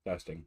Testing.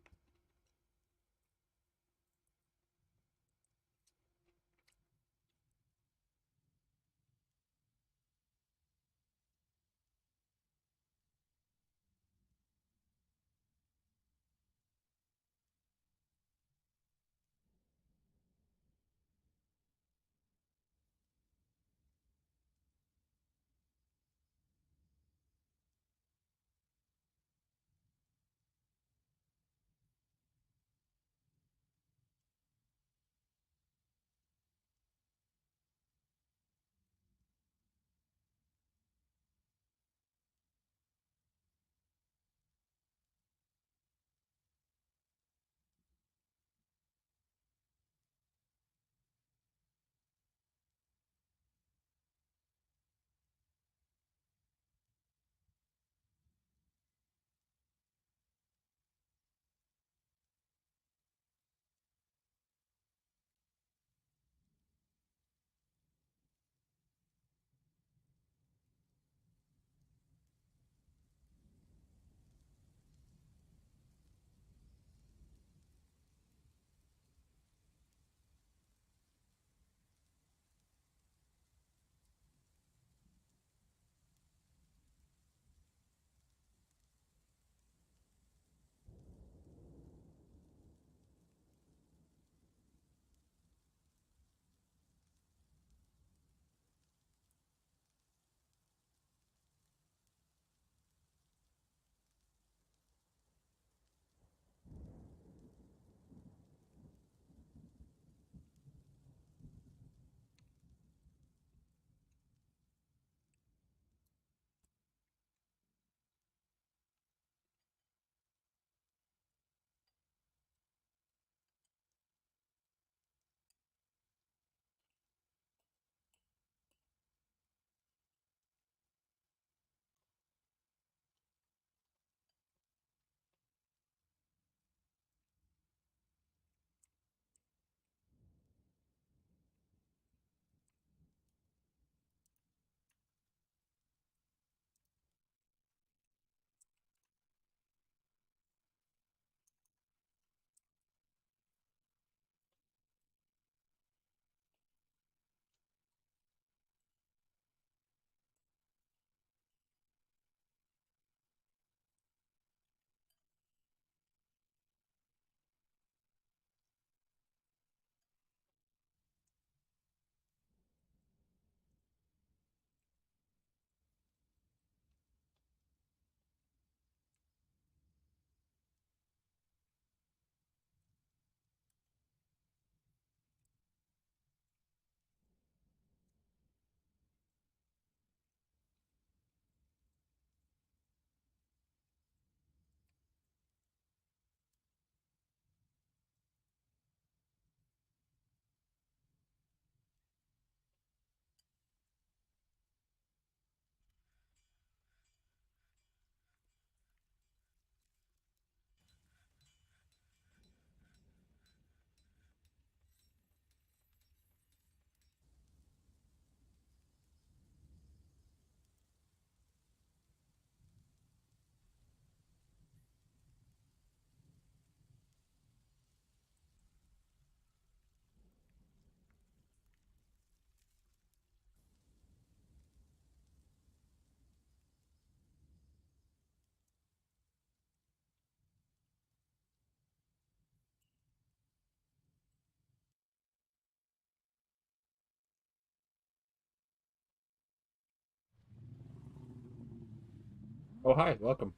Oh, hi. Welcome.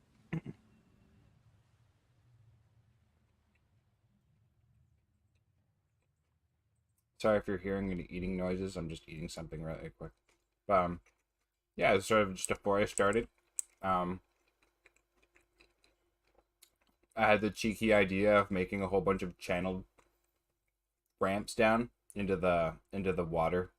Sorry if you're hearing any eating noises. I'm just eating something really quick. Um, yeah, sort of just before I started, um, I had the cheeky idea of making a whole bunch of channeled ramps down into the water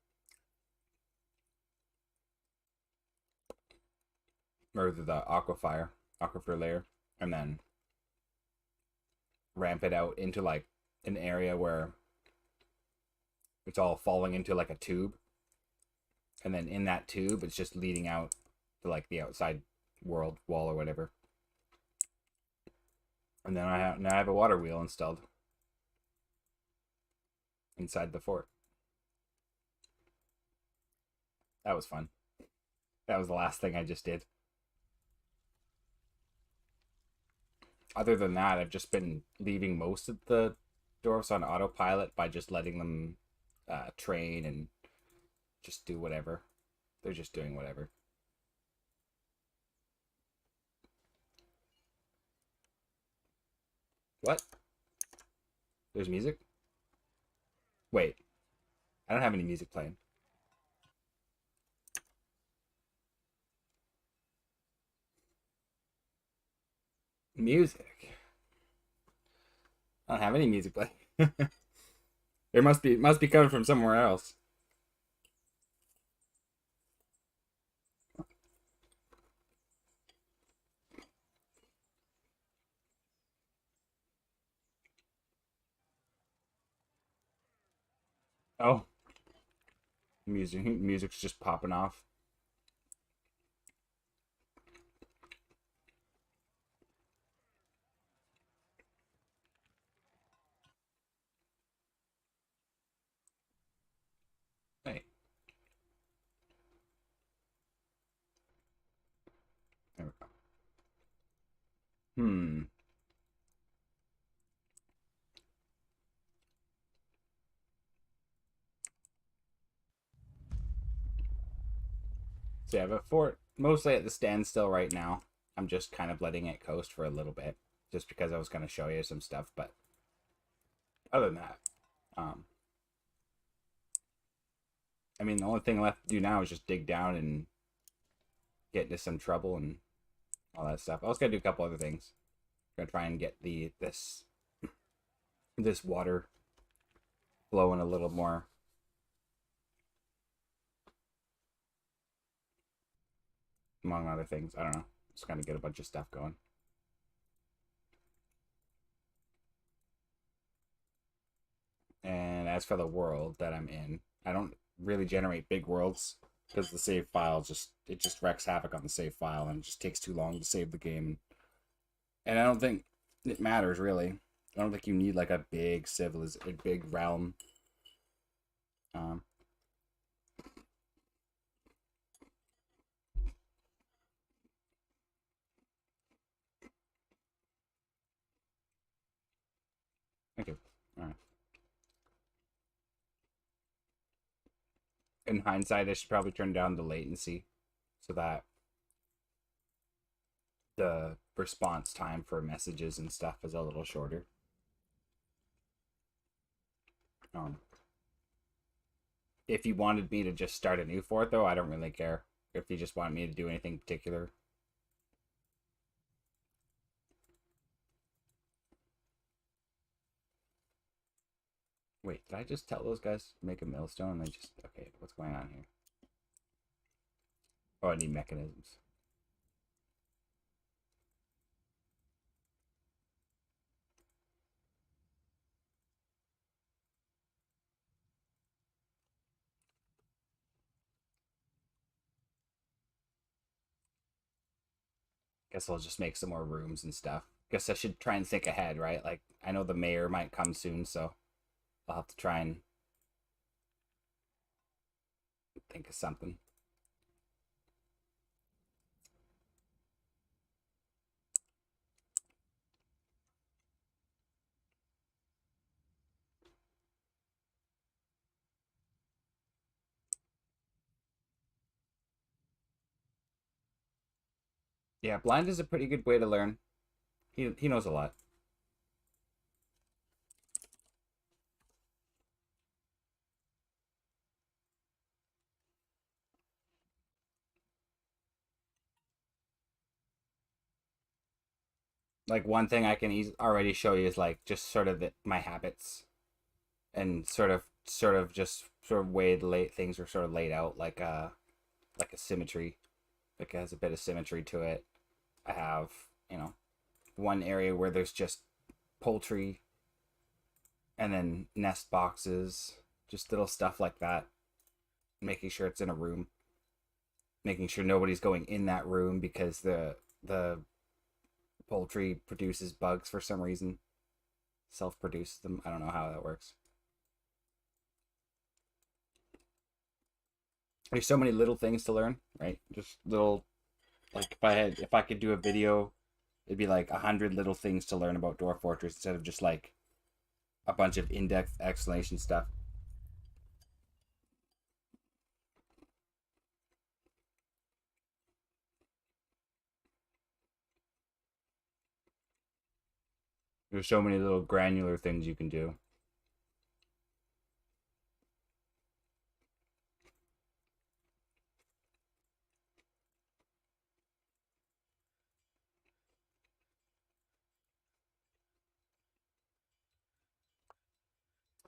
or the aquifer layer, and then ramp it out into like an area where it's all falling into like a tube, and then in that tube, it's just leading out to like the outside world wall or whatever. And then now I have a water wheel installed inside the fort. That was fun. That was the last thing I just did. Other than that, I've just been leaving most of the dwarves on autopilot by just letting them train and just do whatever. They're just doing whatever. What? There's music? Wait, I don't have any music playing. Music? I don't have any music playing. There must be coming from somewhere else. Oh, music's just popping off. Hey, there we go. Hmm. So yeah, but fort mostly at the standstill right now. I'm just kind of letting it coast for a little bit, just because I was going to show you some stuff. But other than that, um, I mean, the only thing left to do now is just dig down and get into some trouble and all that stuff. I was gonna do a couple other things. Gonna try and get this water flowing a little more, among other things. I don't know. Just gonna get a bunch of stuff going. And as for the world that I'm in, I don't really generate big worlds because the save file just wrecks havoc on the save file and it just takes too long to save the game. And I don't think it matters really. I don't think you need like a big a big realm. Um, okay. All right. In hindsight, I should probably turn down the latency so that the response time for messages and stuff is a little shorter. Um, if you wanted me to just start a new fort, though, I don't really care. If you just want me to do anything particular. Wait, did I just tell those guys to make a millstone? And they just okay. What's going on here? Oh, I need mechanisms. Guess I'll just make some more rooms and stuff. Guess I should try and think ahead, right? Like I know the mayor might come soon, so I'll have to try and think of something. Yeah, blind is a pretty good way to learn. He knows a lot. Like one thing I can already show you is like just sort of my habits and sort of just sort of way the late things are sort of laid out like a symmetry. Like it has a bit of symmetry to it. I have, you know, one area where there's just poultry and then nest boxes, just little stuff like that. Making sure it's in a room, making sure nobody's going in that room because the poultry produces bugs for some reason. Self-produces them. I don't know how that works. There's so many little things to learn, right? Just little, like if I could do a video, it'd be like 100 little things to learn about Dwarf Fortress instead of just like a bunch of in-depth explanation stuff. There's so many little granular things you can do.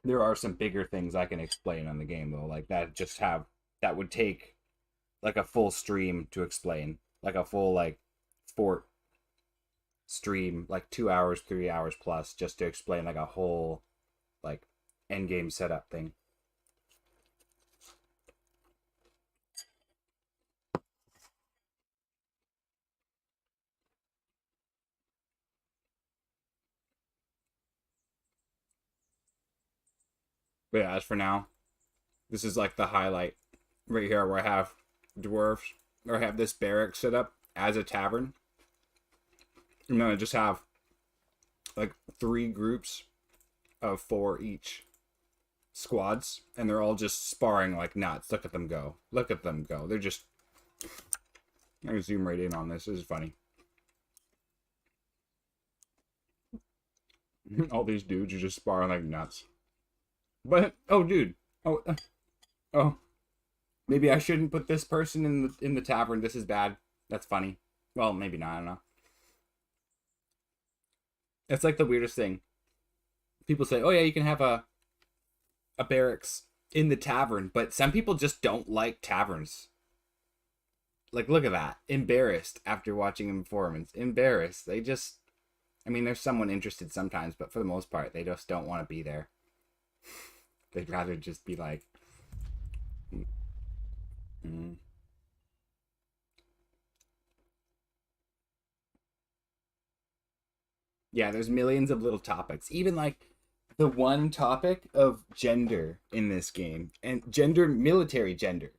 There are some bigger things I can explain on the game though, like that would take like a full stream to explain, like a full like fort stream, like 2 hours, 3 hours plus, just to explain like a whole like end game setup thing. But yeah, as for now, this is like the highlight right here where I have dwarves, or I have this barrack set up as a tavern. And then I just have like 3 groups of 4 each squads, and they're all just sparring like nuts. Look at them go. Look at them go. They're just. I'm gonna zoom right in on this. This is funny. All these dudes are just sparring like nuts. But oh, dude. Oh, oh. Maybe I shouldn't put this person in the tavern. This is bad. That's funny. Well, maybe not. I don't know. It's like the weirdest thing. People say, "Oh yeah, you can have a barracks in the tavern," but some people just don't like taverns. Like, look at that. Embarrassed after watching a performance. Embarrassed. They just, I mean, there's someone interested sometimes, but for the most part, they just don't want to be there. They'd rather just be like, mm. Yeah, there's millions of little topics. Even like the one topic of gender in this game and gender, military gender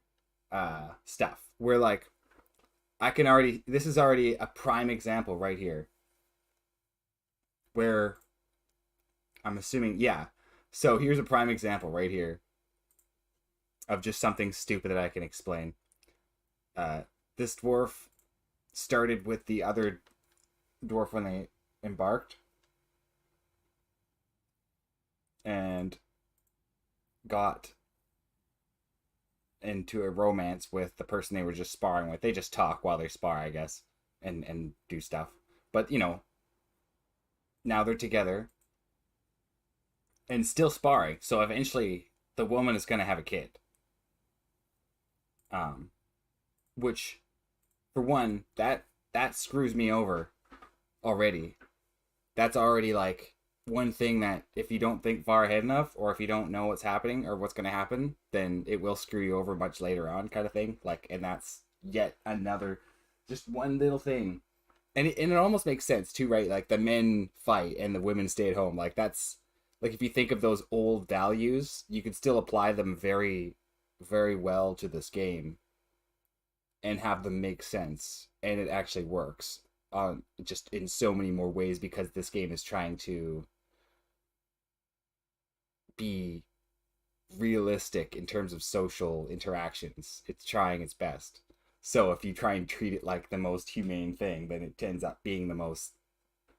stuff, where like I can already, this is already a prime example right here where I'm assuming, yeah. So here's a prime example right here of just something stupid that I can explain. This dwarf started with the other dwarf when they embarked and got into a romance with the person they were just sparring with. They just talk while they spar, I guess, and do stuff. But you know, now they're together and still sparring. So eventually, the woman is gonna have a kid. Um, which, for one, that screws me over already. That's already like one thing that if you don't think far ahead enough, or if you don't know what's happening or what's going to happen, then it will screw you over much later on, kind of thing. Like, and that's yet another, just one little thing, and it almost makes sense too, right? Like the men fight and the women stay at home. Like that's like if you think of those old values, you can still apply them very, very well to this game and have them make sense, and it actually works just in so many more ways because this game is trying to be realistic in terms of social interactions. It's trying its best. So if you try and treat it like the most humane thing, then it ends up being the most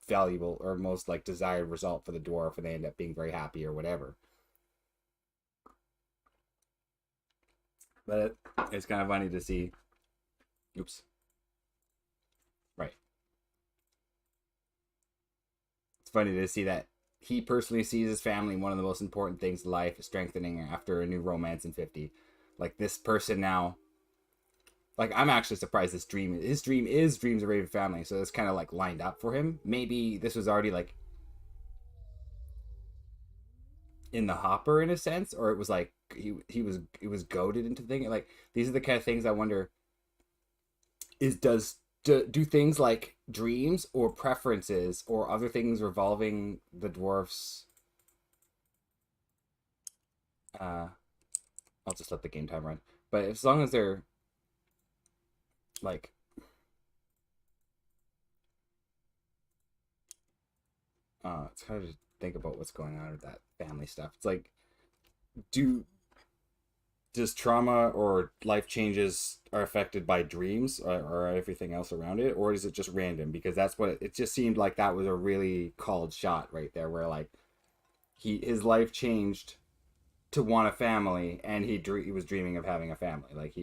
valuable or most like desired result for the dwarf, and they end up being very happy or whatever. But it's kind of funny to see. Oops. Right. It's funny to see that he personally sees his family one of the most important things in life, strengthening after a new romance in 50. Like this person now, like I'm actually surprised his dream is Dreams of Raven Family, so it's kind of like lined up for him. Maybe this was already like in the hopper in a sense, or it was like he was goaded into thinking like these are the kind of things I wonder is does do things like dreams or preferences or other things revolving the dwarfs. Uh, I'll just let the game time run. But as long as they're like, it's hard to think about what's going on with that family stuff. It's like, do does trauma or life changes are affected by dreams or everything else around it, or is it just random? Because that's what it just seemed like that was a really called shot right there, where like his life changed to want a family, and he was dreaming of having a family. Like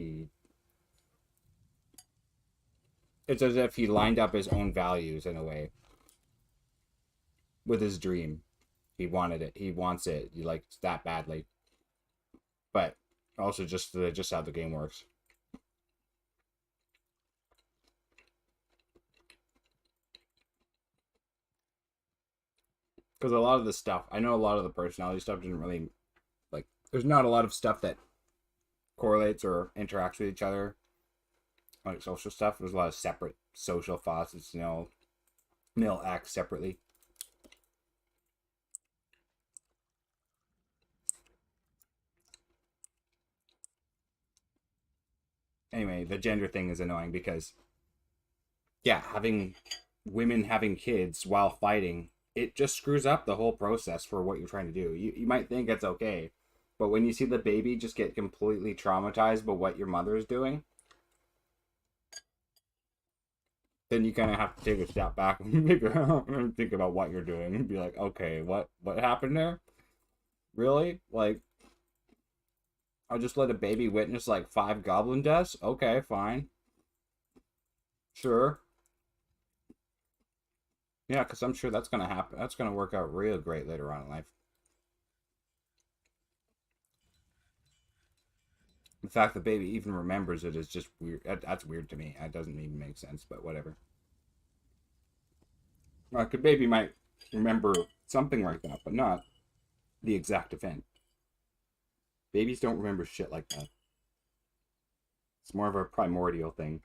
it's as if he lined up his own values in a way with his dream. He wanted it. He wants it. He likes that badly. But also just how the game works. Because a lot of the stuff, I know a lot of the personality stuff didn't really like. There's not a lot of stuff that correlates or interacts with each other, like social stuff. There's a lot of separate social facets. They'll act separately. Anyway, the gender thing is annoying because yeah, having women having kids while fighting, it just screws up the whole process for what you're trying to do. You might think it's okay, but when you see the baby just get completely traumatized by what your mother is doing, then you kind of have to take a step back and think about what you're doing and be like, okay, what happened there? Really? Like, I'll just let a baby witness like 5 goblin deaths? Okay, fine, sure. Yeah, because I'm sure that's gonna happen. That's gonna work out real great later on in life. The fact that baby even remembers it is just weird. That's weird to me. It doesn't even make sense, but whatever. Like a baby might remember something like that, but not the exact event. Babies don't remember shit like that. It's more of a primordial thing.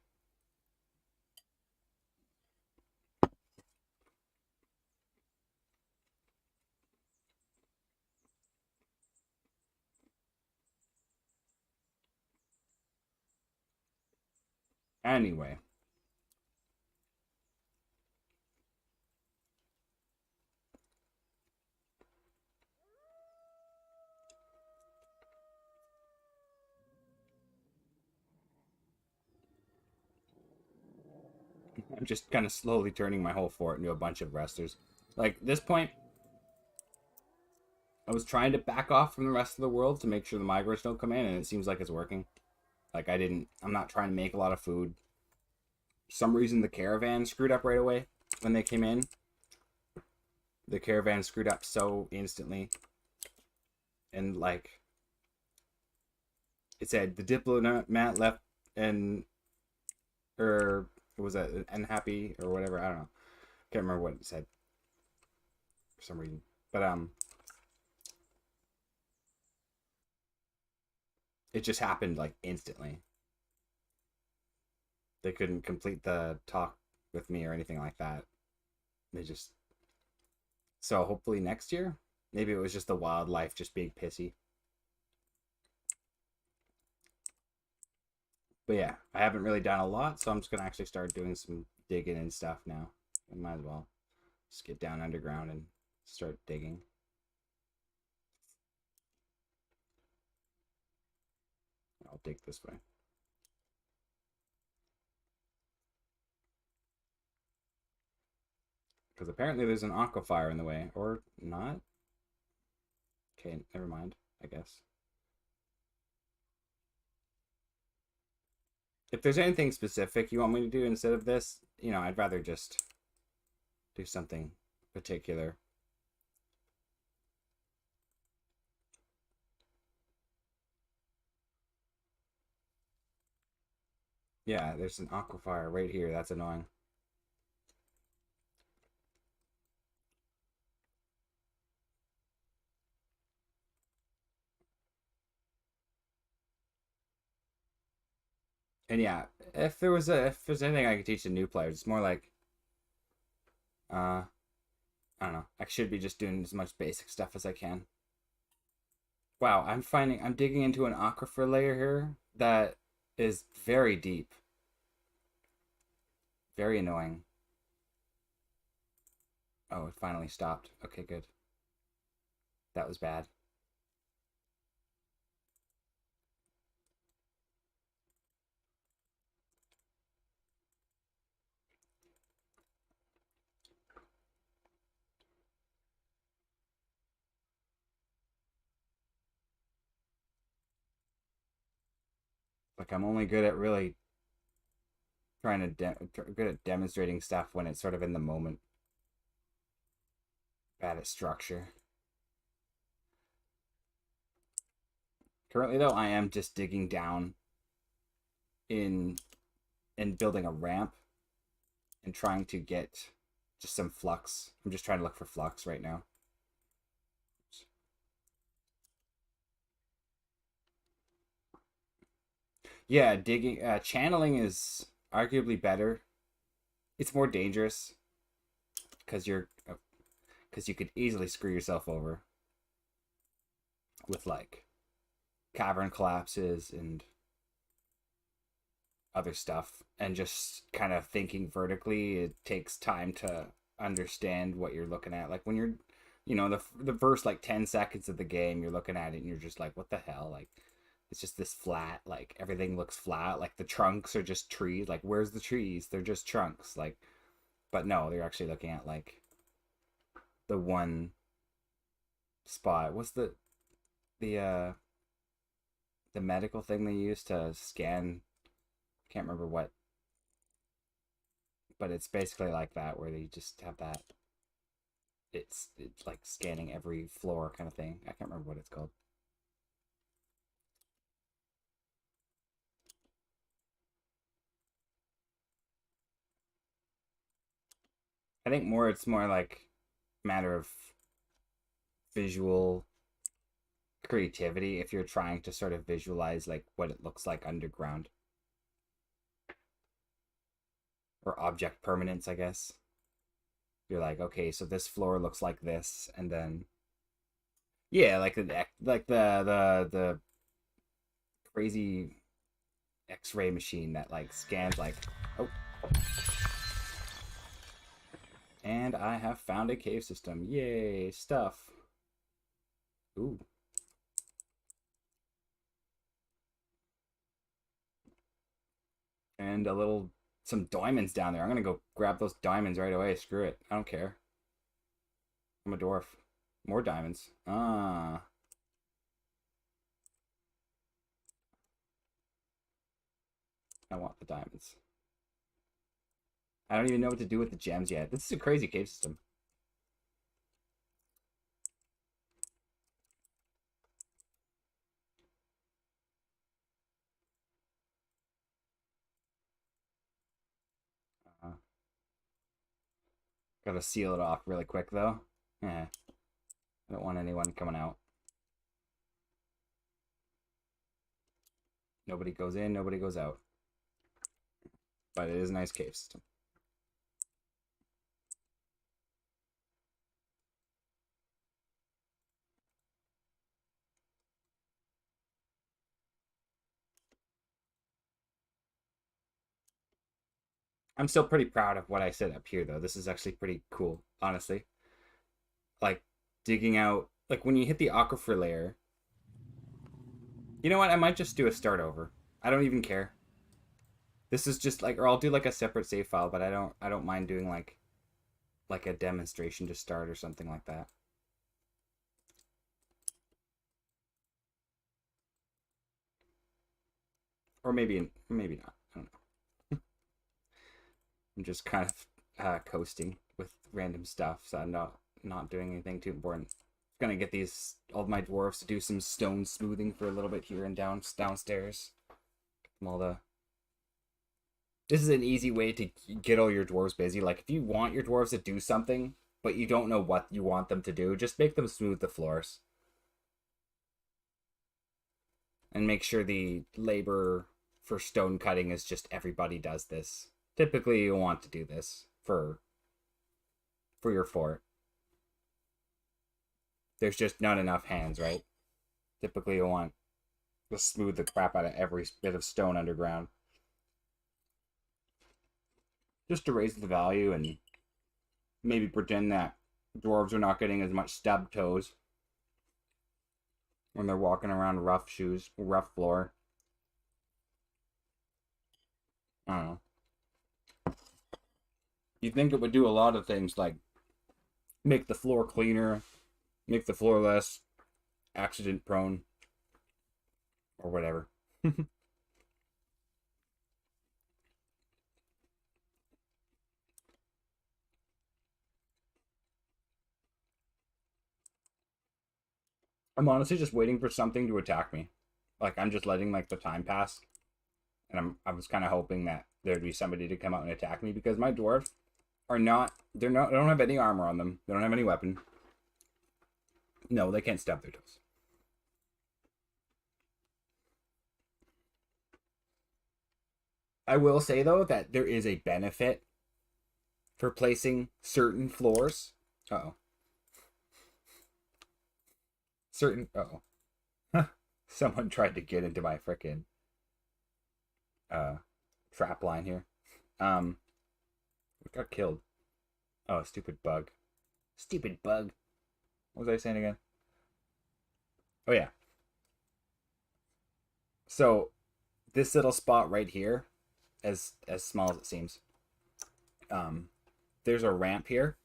Anyway, I'm just kind of slowly turning my whole fort into a bunch of resters. Like this point, I was trying to back off from the rest of the world to make sure the migrants don't come in, and it seems like it's working. Like I'm not trying to make a lot of food. For some reason the caravan screwed up right away when they came in. The caravan screwed up so instantly, and like it said the diplomat left and or was that unhappy or whatever, I don't know, can't remember what it said for some reason, but it just happened like instantly. They couldn't complete the talk with me or anything like that. They just, so hopefully next year, maybe it was just the wildlife just being pissy. But yeah, I haven't really done a lot, so I'm just gonna actually start doing some digging and stuff now. I might as well just get down underground and start digging. I'll dig this way. Because apparently there's an aquifer in the way. Or not. Okay, never mind, I guess. If there's anything specific you want me to do instead of this, I'd rather just do something particular. Yeah, there's an aquifer right here. That's annoying. And yeah, if there's anything I could teach the new players, it's more like uh I don't know. I should be just doing as much basic stuff as I can. Wow, I'm digging into an aquifer layer here that is very deep, very annoying. Oh, it finally stopped. Okay, good. That was bad. Like I'm only good at really trying to good at demonstrating stuff when it's sort of in the moment. Bad at structure. Currently, though, I am just digging down in and building a ramp and trying to get just some flux. I'm just trying to look for flux right now. Yeah, digging, channeling is arguably better. It's more dangerous because because you could easily screw yourself over with like cavern collapses and other stuff, and just kind of thinking vertically. It takes time to understand what you're looking at. Like when you're, the first like 10 seconds of the game, you're looking at it and you're just like, what the hell, like. It's just this flat, like everything looks flat. Like the trunks are just trees. Like where's the trees? They're just trunks. Like, but no, they're actually looking at like the one spot. What's the the medical thing they use to scan? Can't remember what, but it's basically like that where they just have that. It's like scanning every floor kind of thing. I can't remember what it's called. I think more it's more like matter of visual creativity if you're trying to sort of visualize like what it looks like underground, or object permanence, I guess. You're like, okay, so this floor looks like this, and then yeah, like the crazy X-ray machine that like scans like, oh, and I have found a cave system. Yay, stuff. Ooh. And some diamonds down there. I'm gonna go grab those diamonds right away. Screw it. I don't care. I'm a dwarf. More diamonds. Ah, I want the diamonds. I don't even know what to do with the gems yet. This is a crazy cave system. Uh, Gotta seal it off really quick though. Yeah, I don't want anyone coming out. Nobody goes in, nobody goes out. But it is a nice cave system. I'm still pretty proud of what I set up here though. This is actually pretty cool, honestly. Like digging out, like when you hit the aquifer layer. You know what? I might just do a start over. I don't even care. This is just like, or I'll do like a separate save file, but I don't mind doing like a demonstration to start or something like that. Or maybe not. I don't know. I'm just kind of coasting with random stuff, so I'm not doing anything too important. Gonna get all of my dwarves to do some stone smoothing for a little bit here and downstairs. All the This is an easy way to get all your dwarves busy. Like if you want your dwarves to do something, but you don't know what you want them to do, just make them smooth the floors. And make sure the labor for stone cutting is just everybody does this. Typically, you want to do this for your fort. There's just not enough hands, right? Typically, you want to smooth the crap out of every bit of stone underground, just to raise the value and maybe pretend that dwarves are not getting as much stub toes when they're walking around rough shoes, rough floor. I don't know. You think it would do a lot of things like make the floor cleaner, make the floor less accident prone, or whatever. I'm honestly just waiting for something to attack me. Like I'm just letting like the time pass, and I was kind of hoping that there'd be somebody to come out and attack me because my dwarves are not. They don't have any armor on them. They don't have any weapon. No, they can't stub their toes. I will say though that there is a benefit for placing certain floors. Uh-oh. Certain. Uh-oh. Someone tried to get into my frickin' trap line here. We got killed. Oh, stupid bug. Stupid bug. What was I saying again? Oh yeah. So this little spot right here, as small as it seems, there's a ramp here.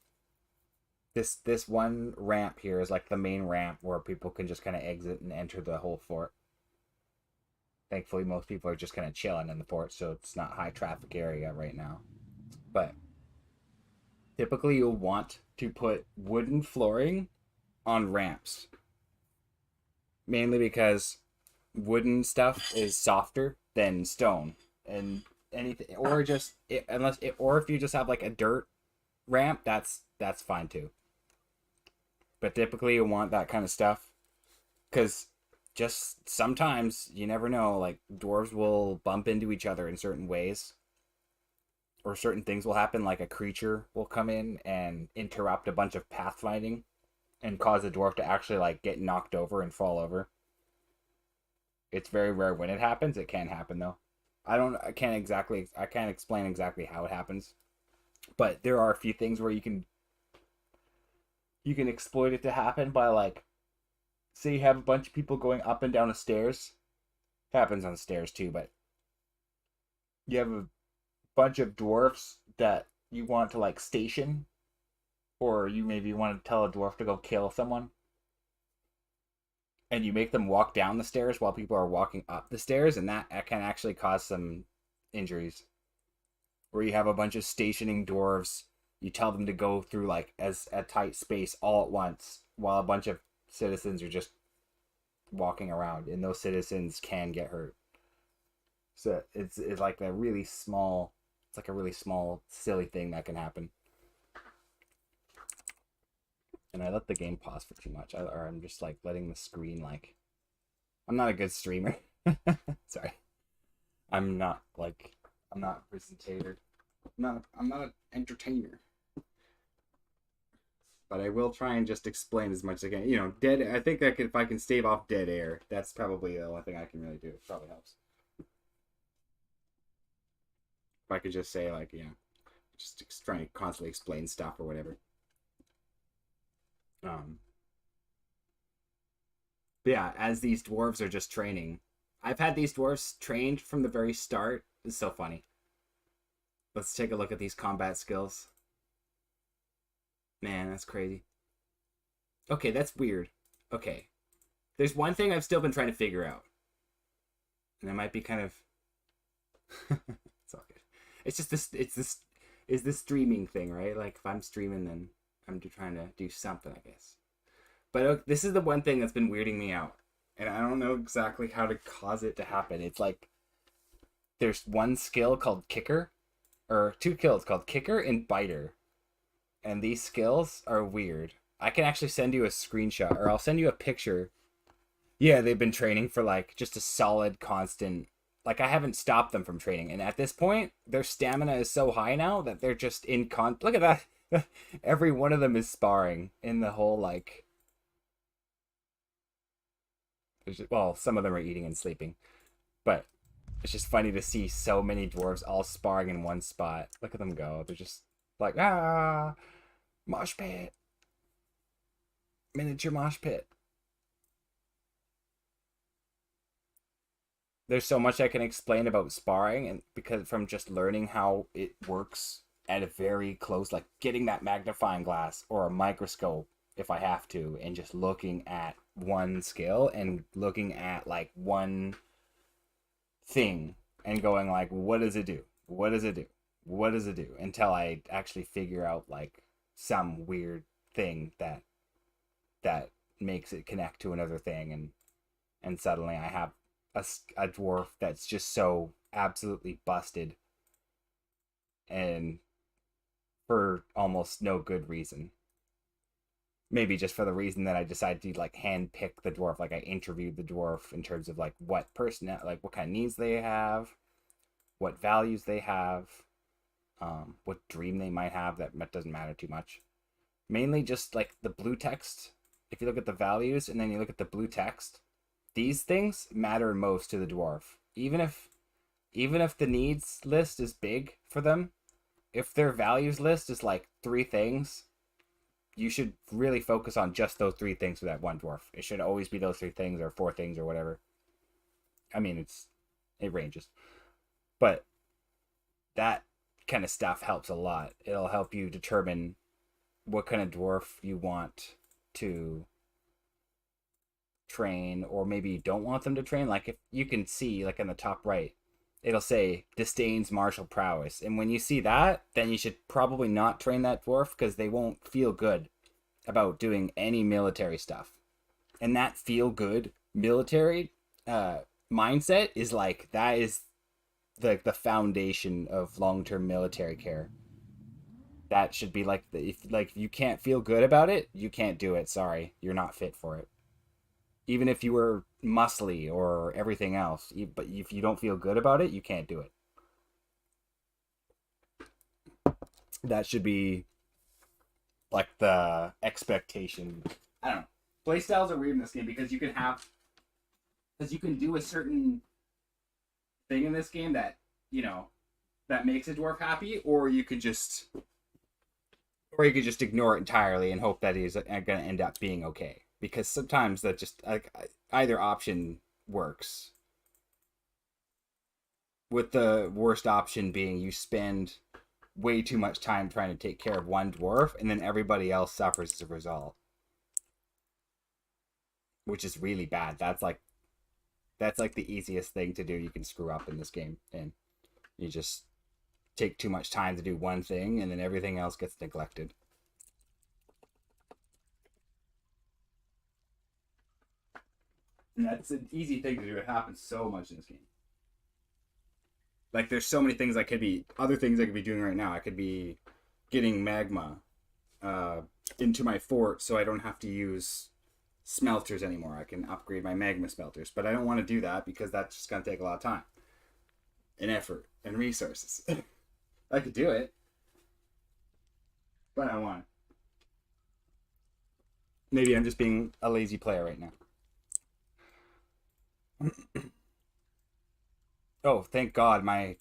This one ramp here is like the main ramp where people can just kind of exit and enter the whole fort. Thankfully, most people are just kind of chilling in the fort, so it's not high traffic area right now. But typically, you'll want to put wooden flooring on ramps, mainly because wooden stuff is softer than stone, and anything, or just or if you just have like a dirt ramp, that's fine too. But typically, you want that kind of stuff because just sometimes you never know. Like dwarves will bump into each other in certain ways, or certain things will happen. Like a creature will come in and interrupt a bunch of pathfinding, and cause a dwarf to actually like get knocked over and fall over. It's very rare when it happens. It can happen though. I can't explain exactly how it happens, but there are a few things where you can exploit it to happen by like, say you have a bunch of people going up and down the stairs. It happens on stairs too, but you have a bunch of dwarfs that you want to like station, or you maybe want to tell a dwarf to go kill someone, and you make them walk down the stairs while people are walking up the stairs, and that can actually cause some injuries. Where you have a bunch of stationing dwarves, you tell them to go through like as a tight space all at once, while a bunch of citizens are just walking around, and those citizens can get hurt. So it's like a really small, it's like a really small silly thing that can happen. And I let the game pause for too much, or I'm just like letting the screen like. I'm not a good streamer. Sorry, I'm not a presentator. I'm not an entertainer. But I will try and just explain as much as I can. You know, I think if I can stave off dead air, that's probably the only thing I can really do. It probably helps. If I could just say like, just trying to constantly explain stuff or whatever. But yeah, as these dwarves are just training, I've had these dwarves trained from the very start. It's so funny. Let's take a look at these combat skills. Man, that's crazy. Okay, that's weird. Okay. There's one thing I've still been trying to figure out. And it might be kind of... It's all good. It's just this streaming thing, right? Like, if I'm streaming, then I'm trying to do something, I guess. But this is the one thing that's been weirding me out. And I don't know exactly how to cause it to happen. It's like, there's one skill called Kicker, or two kills called Kicker and Biter. And these skills are weird. I can actually send you a screenshot, or I'll send you a picture. Yeah, they've been training for like just a solid, constant like I haven't stopped them from training, and at this point, their stamina is so high now that they're just in con. Look at that! Every one of them is sparring in the whole like. Well, some of them are eating and sleeping, but it's just funny to see so many dwarves all sparring in one spot. Look at them go! They're just like mosh pit, miniature mosh pit. There's so much I can explain about sparring, and because from just learning how it works at a very close, like getting that magnifying glass or a microscope if I have to, and just looking at one skill and looking at like one thing and going like, what does it do? What does it do? What does it do? Until I actually figure out like some weird thing that makes it connect to another thing, and suddenly I have a dwarf that's just so absolutely busted and for almost no good reason. Maybe just for the reason that I decided to like hand pick the dwarf. Like I interviewed the dwarf in terms of like what person, like what kind of needs they have, what values they have, what dream they might have. That doesn't matter too much. Mainly just like the blue text. If you look at the values and then you look at the blue text, these things matter most to the dwarf. Even if the needs list is big for them, if their values list is like three things, you should really focus on just those three things for that one dwarf. It should always be those three things or four things or whatever. I mean, it ranges, but that kind of stuff helps a lot. It'll help you determine what kind of dwarf you want to train, or maybe you don't want them to train. Like if you can see like in the top right, it'll say disdains martial prowess, and when you see that, then you should probably not train that dwarf because they won't feel good about doing any military stuff. And that feel good military uh mindset is like that is the foundation of long-term military care. That should be like if you can't feel good about it, you can't do it. Sorry, you're not fit for it. Even if you were muscly or everything else, but if you don't feel good about it, you can't do it. That should be like the expectation. I don't know. Playstyles are weird in this game because you can do a certain thing in this game that you know that makes a dwarf happy, or you could just ignore it entirely and hope that he's going to end up being okay. Because sometimes that just like either option works. With the worst option being you spend way too much time trying to take care of one dwarf, and then everybody else suffers as a result, which is really bad. That's like the easiest thing to do. You can screw up in this game, and you just take too much time to do one thing, and then everything else gets neglected. And that's an easy thing to do. It happens so much in this game. Like there's so many things other things I could be doing right now. I could be getting magma uh, into my fort so I don't have to use smelters anymore. I can upgrade my magma smelters, but I don't want to do that because that's just gonna take a lot of time and effort and resources. I could do it, but I don't want. Maybe I'm just being a lazy player right now. Oh, thank God, my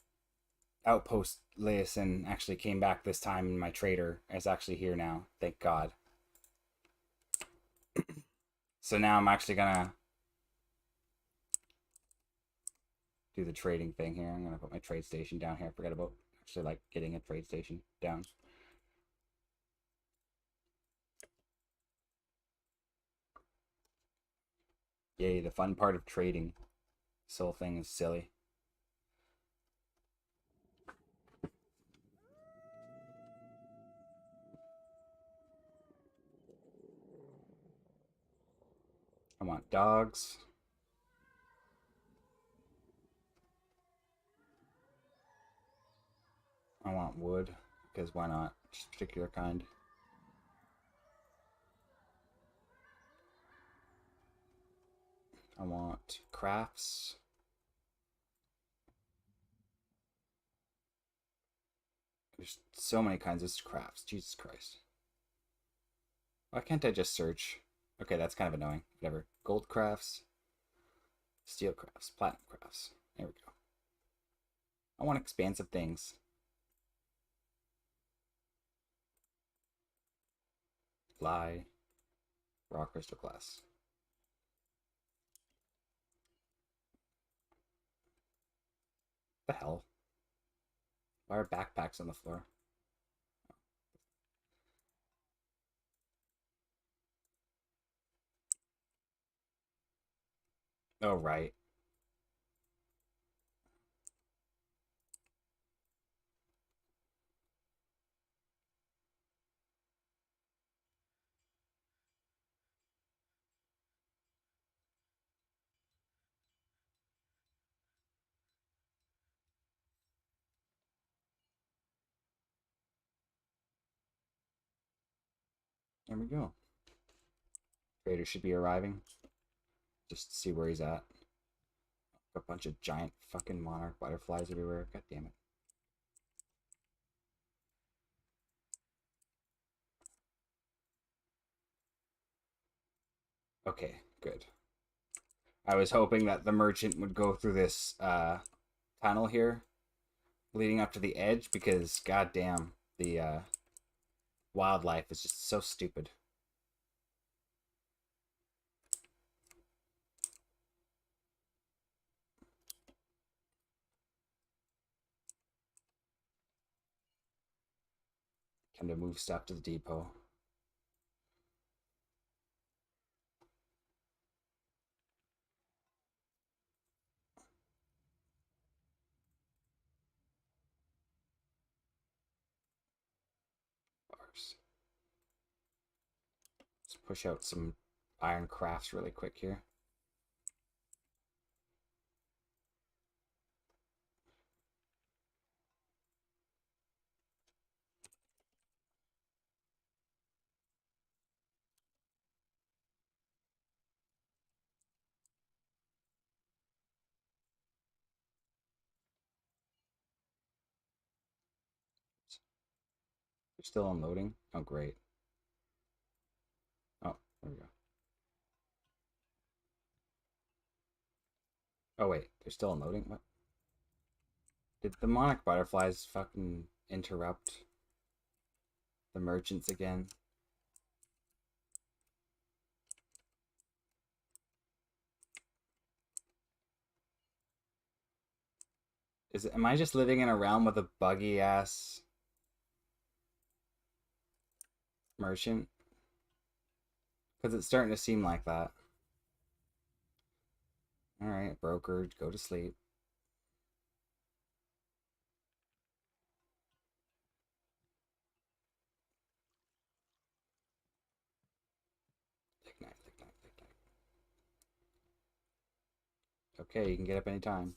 outpost Leeson actually came back this time, and my trader is actually here now. Thank God. So now I'm actually gonna do the trading thing here. I'm gonna put my trade station down here. I forgot about actually like getting a trade station down. Yay, the fun part of trading. This whole thing is silly. I want dogs. I want wood, because why not? Just particular kind. I want crafts. There's so many kinds of crafts. Jesus Christ. Why can't I just search? Okay, that's kind of annoying. Whatever. Gold crafts, steel crafts, platinum crafts. There we go. I want expansive things. Lie. Raw crystal glass. The hell? Why are backpacks on the floor? Oh, right. There we go. Trader should be arriving. Just to see where he's at. A bunch of giant fucking monarch butterflies everywhere. God damn it. Okay, good. I was hoping that the merchant would go through this tunnel here leading up to the edge because goddamn the wildlife is just so stupid. Time to move stuff to the depot. Bars. Let's push out some iron crafts really quick here. They're still unloading. Oh, great. Oh, there we go. Oh, wait. They're still unloading? What? Did the monarch butterflies fucking interrupt the merchants again? Am I just living in a realm with a buggy ass merchant? Because it's starting to seem like that. Alright, broker, go to sleep. Ignite, ignite, ignite. Okay, you can get up anytime.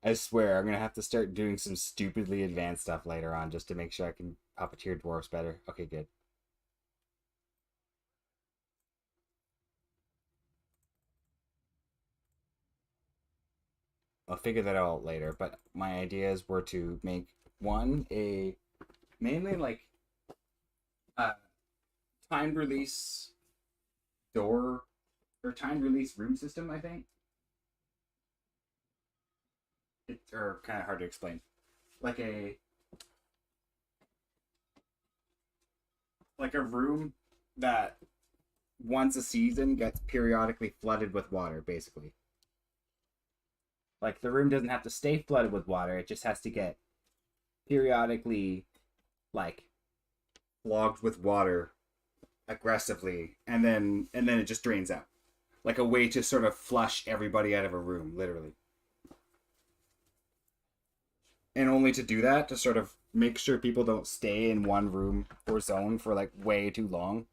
I swear, I'm gonna have to start doing some stupidly advanced stuff later on just to make sure I can puppeteer dwarves better. Okay, good. I'll figure that out later, but my ideas were to make one a mainly like a timed release door or timed release room system, I think. It's or kind of hard to explain. Like a room that once a season gets periodically flooded with water, basically. Like the room doesn't have to stay flooded with water; it just has to get periodically, like, clogged with water aggressively, and then it just drains out, like a way to sort of flush everybody out of a room, literally. And only to do that to sort of make sure people don't stay in one room or zone for like way too long,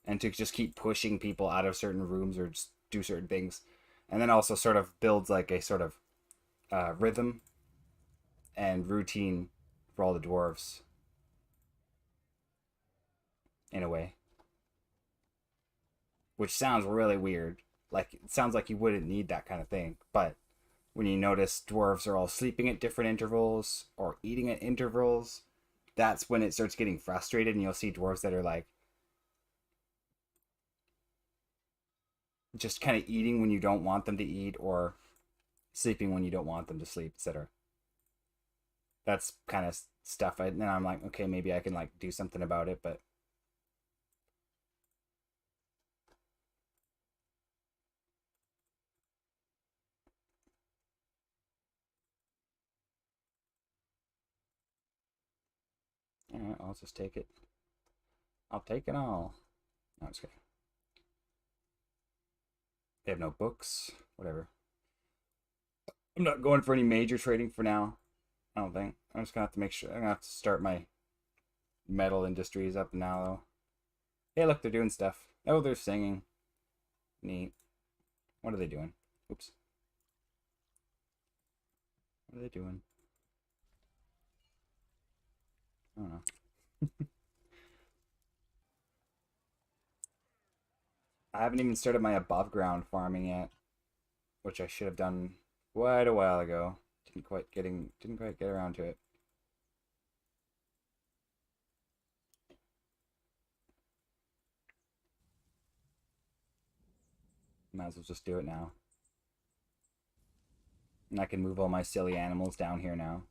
and to just keep pushing people out of certain rooms or just do certain things, and then also sort of builds like a sort of rhythm and routine for all the dwarves in a way, which sounds really weird. Like it sounds like you wouldn't need that kind of thing, but When you notice dwarves are all sleeping at different intervals or eating at intervals, that's when it starts getting frustrated, and you'll see dwarves that are like just kind of eating when you don't want them to eat or sleeping when you don't want them to sleep, etc. That's kind of stuff. And I'm like, okay, maybe I can like do something about it, but all right, I'll just take it. I'll take it all. No, I'm just kidding. They have no books. Whatever. I'm not going for any major trading for now. I don't think. I'm just gonna have to make sure. I'm gonna have to start my metal industries up now, though. Hey, look, they're doing stuff. Oh, they're singing. Neat. What are they doing? Oops. What are they doing? I don't know. I haven't even started my above ground farming yet, which I should have done quite a while ago. Didn't quite get around to it. Might as well just do it now. And I can move all my silly animals down here now.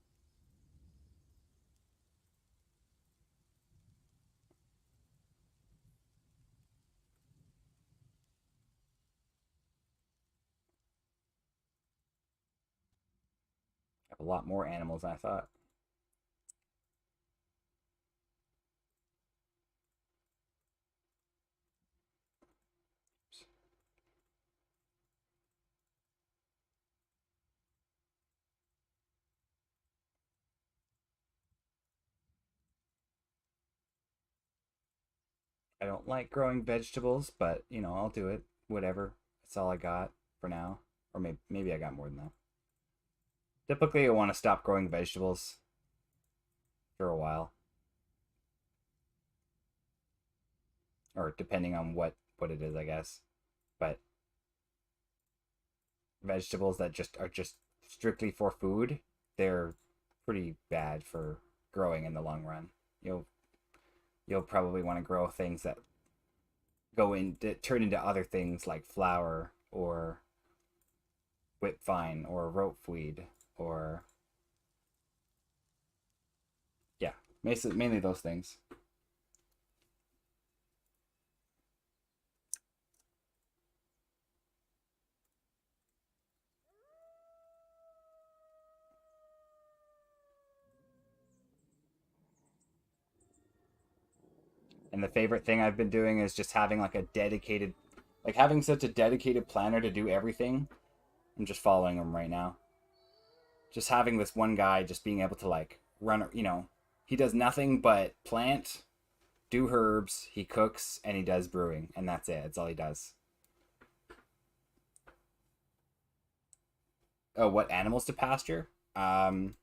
I have a lot more animals than I thought. I don't like growing vegetables, but you know, I'll do it. Whatever. That's all I got for now. Or maybe I got more than that. Typically, I want to stop growing vegetables for a while, or depending on what it is, I guess. But vegetables that just are just strictly for food, they're pretty bad for growing in the long run. You'll you'll probably want to grow things that turn into other things like flour or whipvine or ropeweed or yeah, mainly those things. And the favorite thing I've been doing is just having like a dedicated, like having such a dedicated planner to do everything. I'm just following him right now. Just having this one guy just being able to like run, he does nothing but plant, do herbs, he cooks, and he does brewing, and that's it. That's all he does. Oh, what animals to pasture? Um,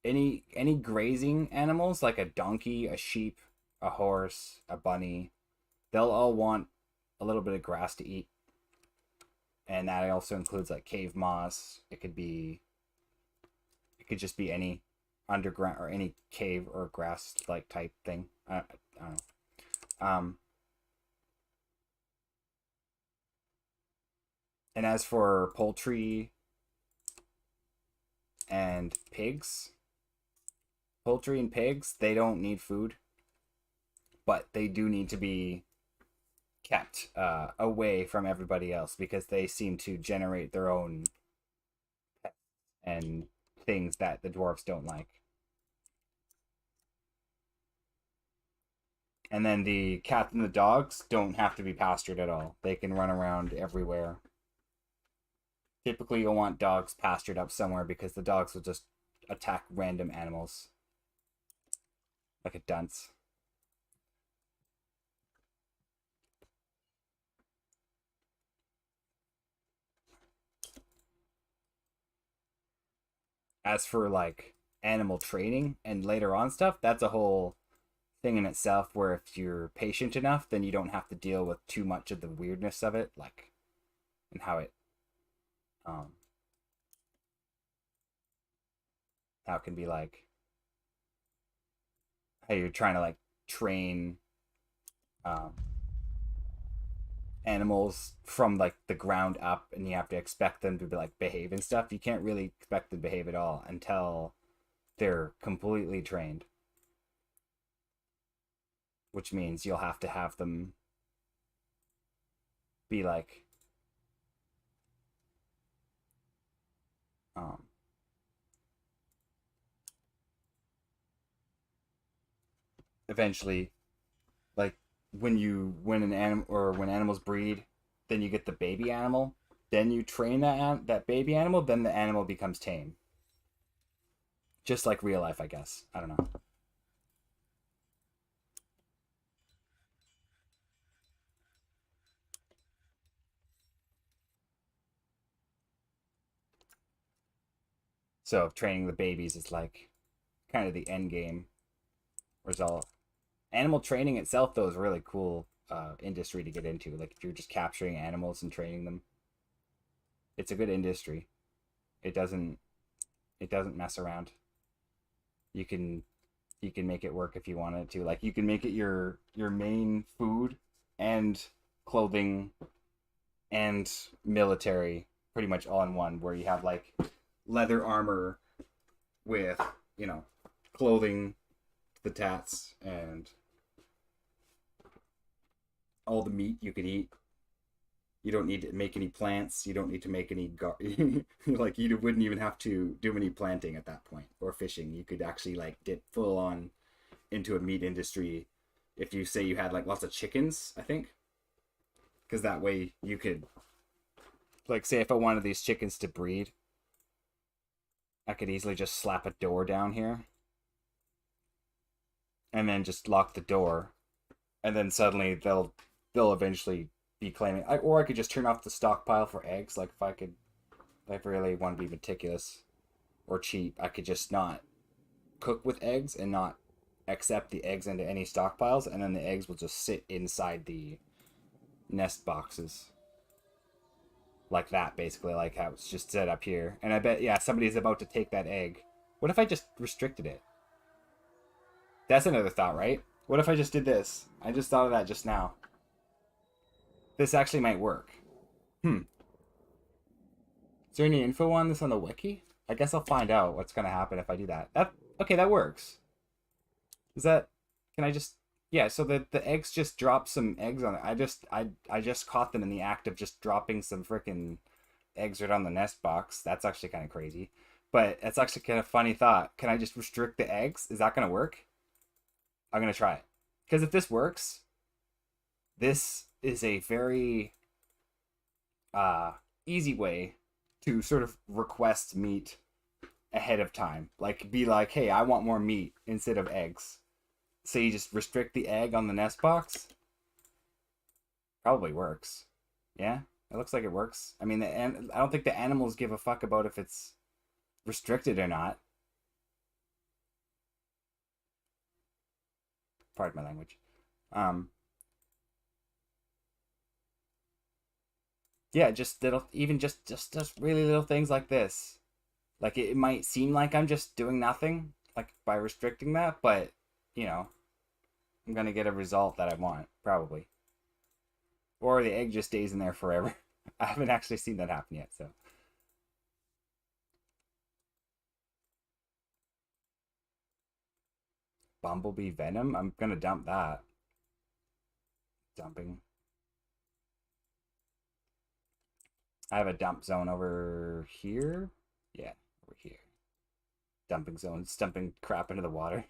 any grazing animals like a donkey, a sheep, a horse, a bunny, they'll all want a little bit of grass to eat, and that also includes like cave moss. It could just be any underground or any cave or grass like type thing. I don't know. And as for poultry and pigs, poultry and pigs, they don't need food, but they do need to be kept away from everybody else because they seem to generate their own pets and things that the dwarves don't like. And then the cats and the dogs don't have to be pastured at all. They can run around everywhere. Typically, you'll want dogs pastured up somewhere because the dogs will just attack random animals like a dunce. As for like animal training and later on stuff, that's a whole thing in itself where if you're patient enough, then you don't have to deal with too much of the weirdness of it, like and how it Um, how it can be like how you're trying to like train um, animals from like the ground up, and you have to expect them to be like behave and stuff. You can't really expect them to behave at all until they're completely trained, which means you'll have to have them be like um, eventually like when an animal or when animals breed, then you get the baby animal, then you train that baby animal, then the animal becomes tame, just like real life, I guess. I don't know. So training the babies is like kind of the end game result. Animal training itself though is a really cool industry to get into. Like if you're just capturing animals and training them, it's a good industry. It doesn't it doesn't mess around. You can you can make it work if you wanted to. Like you can make it your main food and clothing and military pretty much all in one, where you have like leather armor with, you know, clothing, the tats, and all the meat you could eat. You don't need to make any plants. You don't need to make any like you wouldn't even have to do any planting at that point or fishing. You could actually like dip full on into a meat industry if you say you had like lots of chickens, I think, because that way you could like say if I wanted these chickens to breed, I could easily just slap a door down here and then just lock the door, and then suddenly they'll eventually be claiming. Or I could just turn off the stockpile for eggs. Like if I really want to be meticulous or cheap, I could just not cook with eggs and not accept the eggs into any stockpiles, and then the eggs will just sit inside the nest boxes like that, basically, like how it's just set up here. And I bet, yeah, somebody's about to take that egg. What if I just restricted it? That's another thought, right? What if I just did this? I just thought of that just now. This actually might work. Hmm. Is there any info on this on the wiki? I guess I'll find out what's gonna happen if I do that. That okay? That works. Is that? Can I just? Yeah. So the eggs just drop some eggs on it. I just caught them in the act of just dropping some freaking eggs right on the nest box. That's actually kind of crazy, but it's actually kind of funny thought. Can I just restrict the eggs? Is that gonna work? I'm gonna try it because if this works, this is a very uh easy way to sort of request meat ahead of time. Like be like, hey, I want more meat instead of eggs. So you just restrict the egg on the nest box. Probably works. Yeah, it looks like it works. I mean, I don't think the animals give a fuck about if it's restricted or not. Pardon my language. Um, yeah, just little, even just really little things like this. Like it might seem like I'm just doing nothing, like by restricting that, but you know, I'm gonna get a result that I want probably, or the egg just stays in there forever. I haven't actually seen that happen yet, so bumblebee venom. I'm gonna dump that. Dumping. I have a dump zone over here. Yeah, over here. Dumping zone, dumping crap into the water.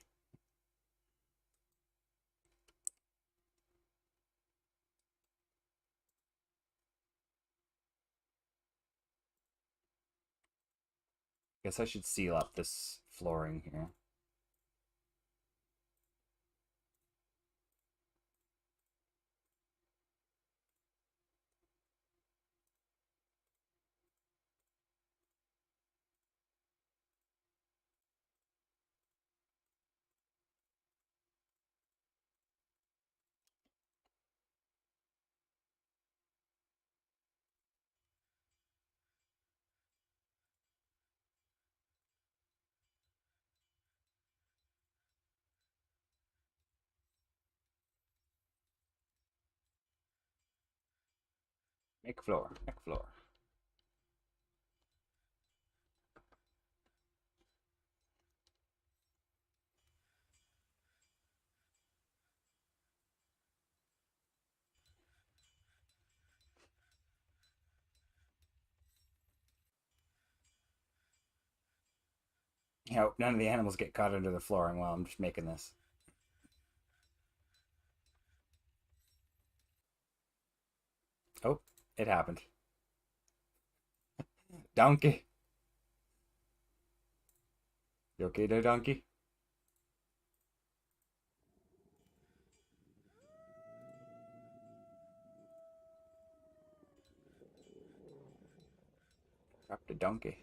Guess I should seal up this flooring here. Make floor. Make floor. You know, none of the animals get caught under the flooring while I'm just making this. Oh, it happened. Donkey. You okay there, donkey? Drop the donkey.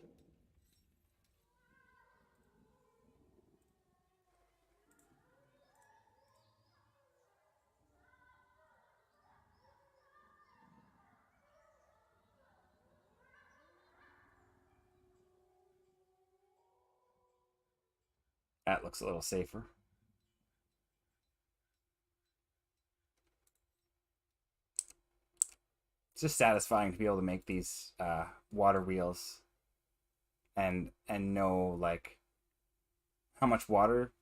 That looks a little safer. It's just satisfying to be able to make these water wheels and know like how much water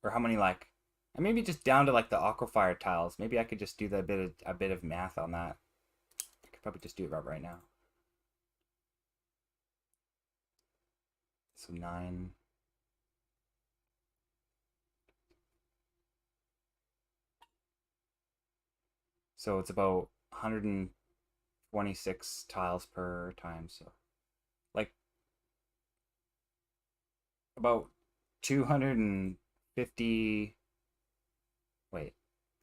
or how many like and maybe just down to like the aquifer tiles. Maybe I could just do a bit of math on that. I could probably just do it right now. So 9. So it's about 126 tiles per time. So like about 250. Wait,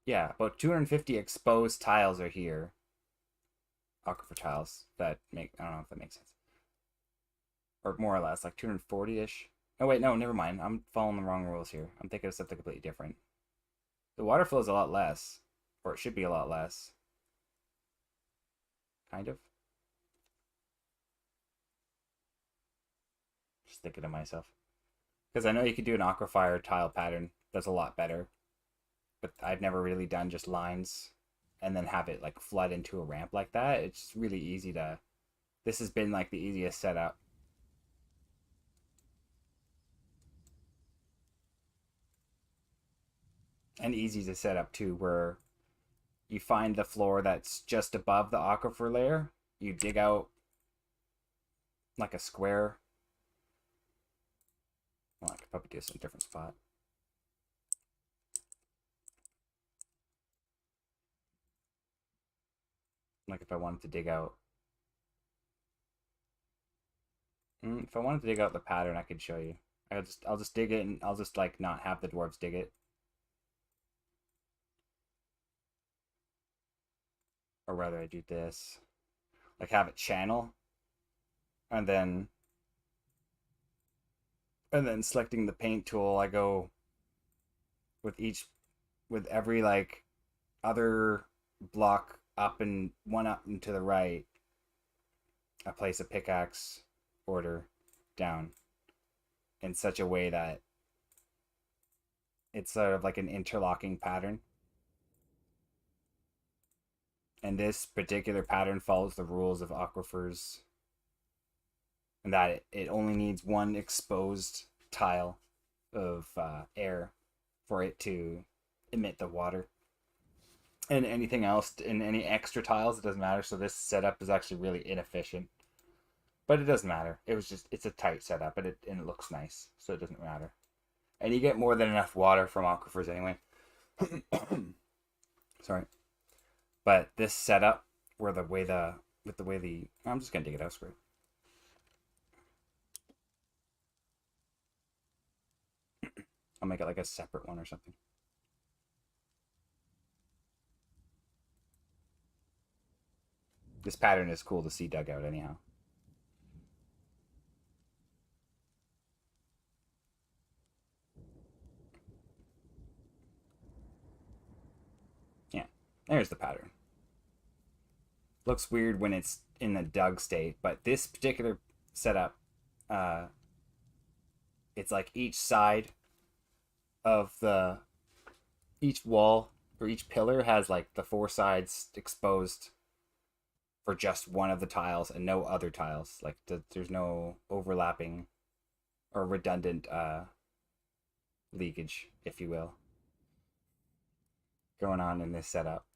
yeah, about 250 exposed tiles are here. Aquifer tiles that make, I don't know if that makes sense. Or more or less, like 240-ish. Oh wait, no, never mind. I'm following the wrong rules here. I'm thinking of something completely different. The water flow is a lot less. Or it should be a lot less. Kind of. Just thinking to myself. Because I know you could do an aquifer tile pattern that's a lot better. But I've never really done just lines and then have it like flood into a ramp like that. It's really easy to. This has been like the easiest setup. And easy to set up too, where you find the floor that's just above the aquifer layer. You dig out like a square. Well, I could probably do this in a different spot. Like if I wanted to dig out. If I wanted to dig out the pattern, I could show you. I'll just dig it and I'll just like not have the dwarves dig it. Or rather I do this. Like have it channel. And then selecting the paint tool, I go with every like other block up and one up and to the right. I place a pickaxe order down in such a way that it's sort of like an interlocking pattern. And this particular pattern follows the rules of aquifers, and that it only needs one exposed tile of air for it to emit the water. And anything else, in any extra tiles, it doesn't matter. So this setup is actually really inefficient. But it doesn't matter. It's a tight setup, and it looks nice, so it doesn't matter. And you get more than enough water from aquifers anyway. Sorry. But this setup, where the way the with the way the I'm just gonna dig it out, screw. I'll make it like a separate one or something. This pattern is cool to see dug out anyhow. Yeah, there's the pattern. Looks weird when it's in the dug state, but this particular setup, uh, it's like each side of the each wall or each pillar has like the four sides exposed for just one of the tiles and no other tiles. Like there's no overlapping or redundant leakage, if you will, going on in this setup.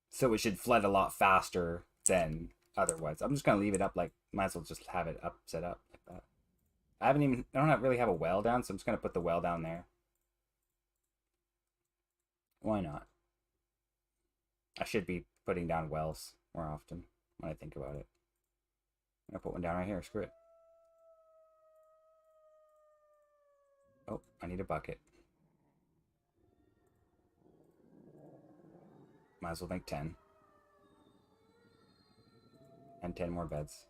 So it should flood a lot faster than otherwise. I'm just gonna leave it up, like might as well just have it up set up like that. I don't really have a well down, so I'm just gonna put the well down there. Why not? I should be putting down wells more often when I think about it. I'm gonna put one down right here. Screw it. Oh, I need a bucket. Might as well make 10. And 10 more beds.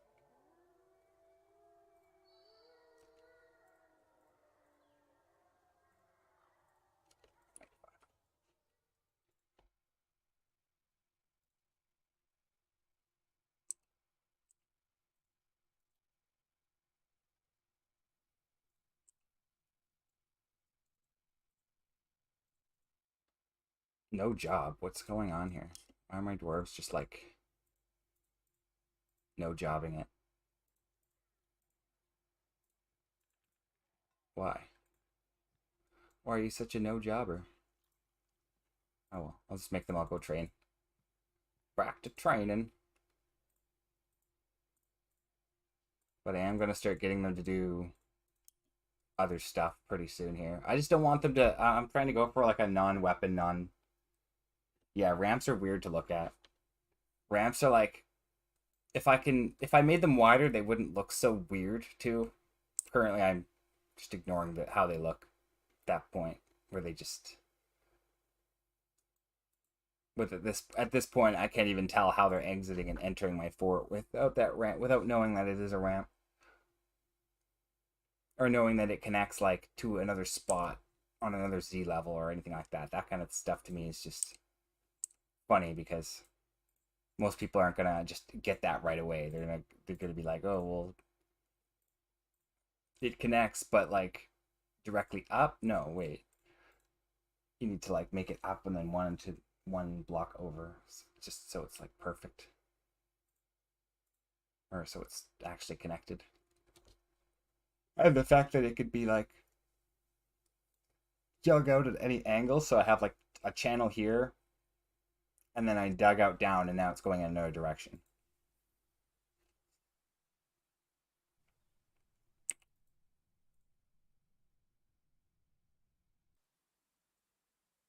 No job. What's going on here? Why are my dwarves just like no jobbing it? Why? Why are you such a no jobber? Oh well, I'll just make them all go train. Back to training. But I am gonna start getting them to do other stuff pretty soon here. I just don't want them to. I'm trying to go for like a non-weapon, non. Yeah, ramps are weird to look at. Ramps are like, if I made them wider, they wouldn't look so weird too. Currently, I'm just ignoring how they look at that point where they just. At this point, I can't even tell how they're exiting and entering my fort without that ramp, without knowing that it is a ramp, or knowing that it connects like to another spot on another Z level or anything like that. That kind of stuff to me is just funny because most people aren't gonna just get that right away. They're gonna be like, oh well, it connects, but like directly up. No, wait. You need to like make it up and then one block over, just so it's like perfect, or so it's actually connected. And the fact that it could be like dug out at any angle, so I have like a channel here, and then I dug out down, and now it's going in another direction.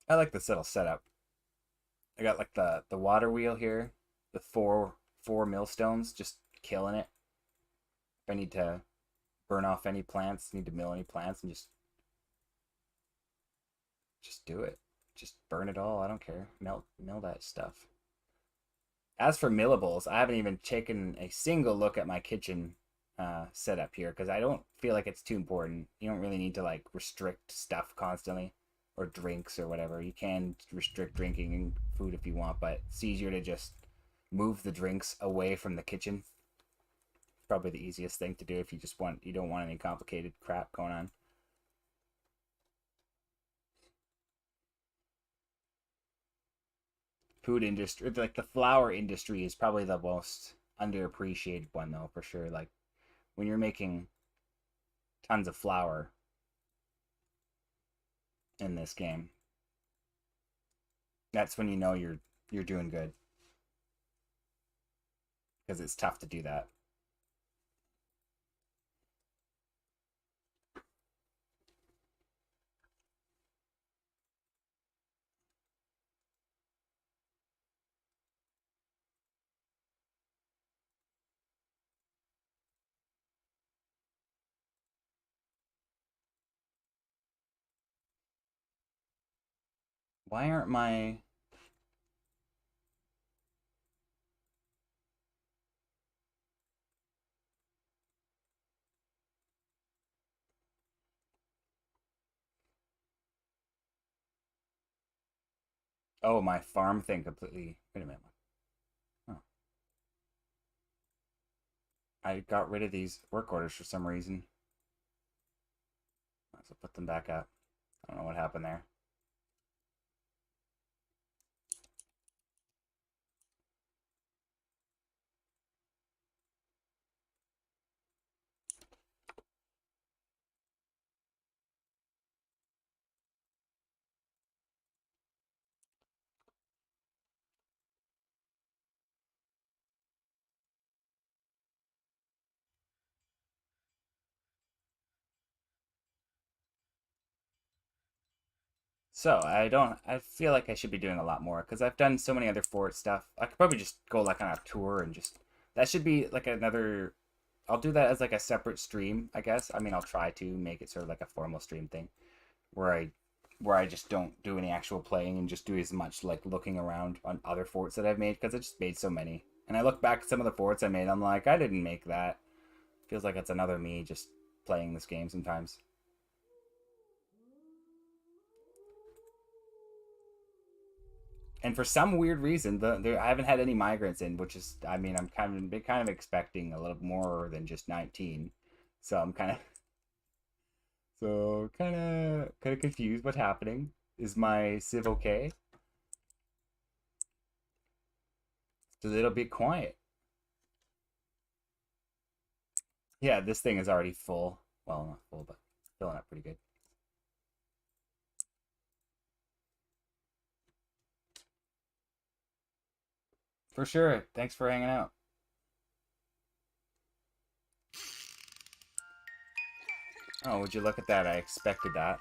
I like this little setup. I got like the water wheel here, the four millstones, just killing it. If I need to burn off any plants, need to mill any plants, and just do it. Just burn it all. I don't care. Mill that stuff. As for millables, I haven't even taken a single look at my kitchen setup here because I don't feel like it's too important. You don't really need to like restrict stuff constantly or drinks or whatever. You can restrict drinking and food if you want, but it's easier to just move the drinks away from the kitchen. Probably the easiest thing to do if you don't want any complicated crap going on. Food industry, like the flour industry, is probably the most underappreciated one though, for sure. Like when you're making tons of flour in this game, that's when you know you're doing good because it's tough to do that. Why aren't my oh, my farm thing completely. Wait a minute. Oh, I got rid of these work orders for some reason. So put them back up. I don't know what happened there. So I don't. I feel like I should be doing a lot more because I've done so many other fort stuff. I could probably just go like on a tour and just. That should be like another. I'll do that as like a separate stream, I guess. I mean, I'll try to make it sort of like a formal stream thing where I just don't do any actual playing and just do as much like looking around on other forts that I've made because I just made so many. And I look back at some of the forts I made, I'm like, I didn't make that. Feels like it's another me just playing this game sometimes. And for some weird reason, I haven't had any migrants in, which is, I mean, I'm kind of expecting a little more than just 19, so I'm kind of confused. What's happening? Is my civ okay? It's a little bit quiet. Yeah, this thing is already full. Well, not full, but filling up pretty good. For sure. Thanks for hanging out. Oh, would you look at that? I expected that.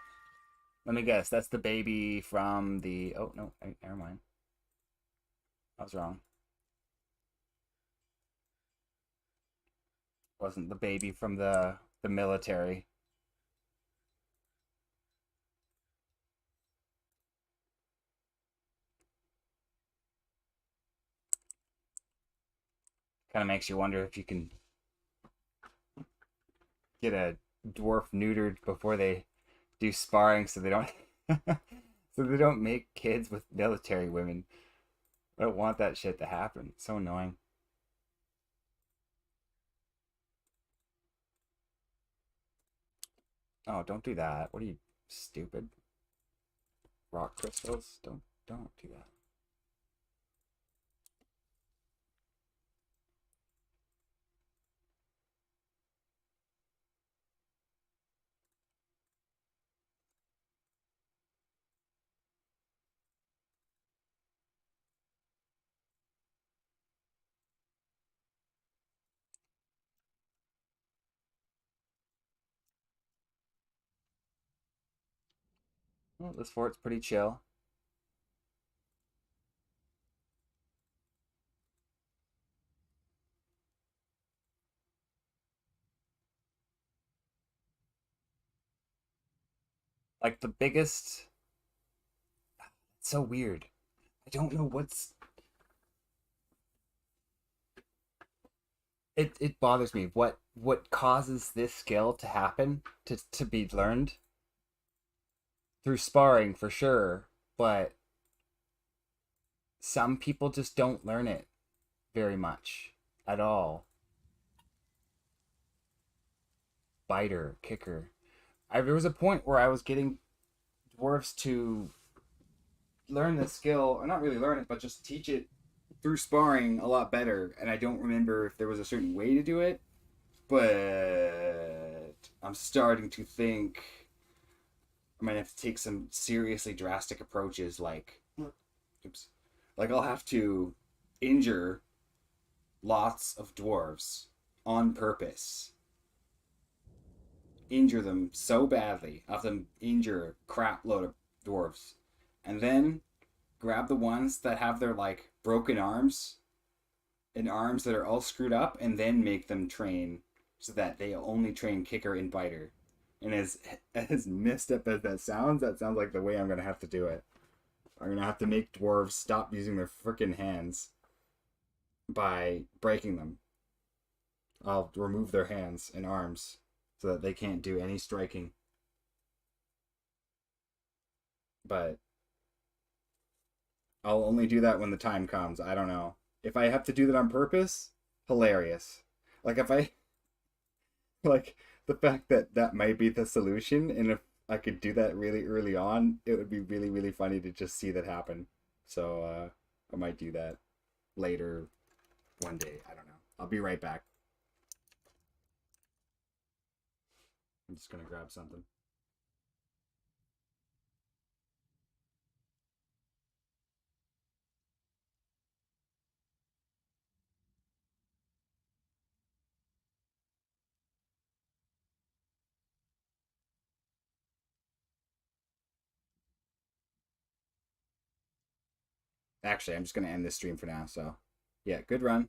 Let me guess. That's the baby from the. Oh no, never mind. I was wrong. Wasn't the baby from the military? Kind of makes you wonder if you can get a dwarf neutered before they do sparring, so they don't so they don't make kids with military women. I don't want that shit to happen. It's so annoying. Oh, don't do that. What are you, stupid? Rock crystals? Don't do that. Well, this fort's pretty chill. Like the biggest. It's so weird. I don't know what's. It bothers me. What causes this skill to happen to be learned through sparring for sure, but some people just don't learn it very much at all. Biter, kicker. There was a point where I was getting dwarves to learn the skill, or not really learn it, but just teach it through sparring a lot better. And I don't remember if there was a certain way to do it, but I'm starting to think I might have to take some seriously drastic approaches, like, oops, like I'll have to injure lots of dwarves on purpose, injure them so badly, I'll have to injure a crap load of dwarves, and then grab the ones that have their like broken arms and arms that are all screwed up, and then make them train so that they only train kicker and biter. And as messed up as that sounds like the way I'm gonna have to do it. I'm gonna have to make dwarves stop using their freaking hands by breaking them. I'll remove their hands and arms so that they can't do any striking. But I'll only do that when the time comes. I don't know. If I have to do that on purpose, hilarious. Like if I like the fact that that might be the solution, and if I could do that really early on, it would be really really funny to just see that happen. So I might do that later one day. I don't know. I'll be right back. I'm just gonna grab something. Actually, I'm just gonna end this stream for now. So, yeah, good run.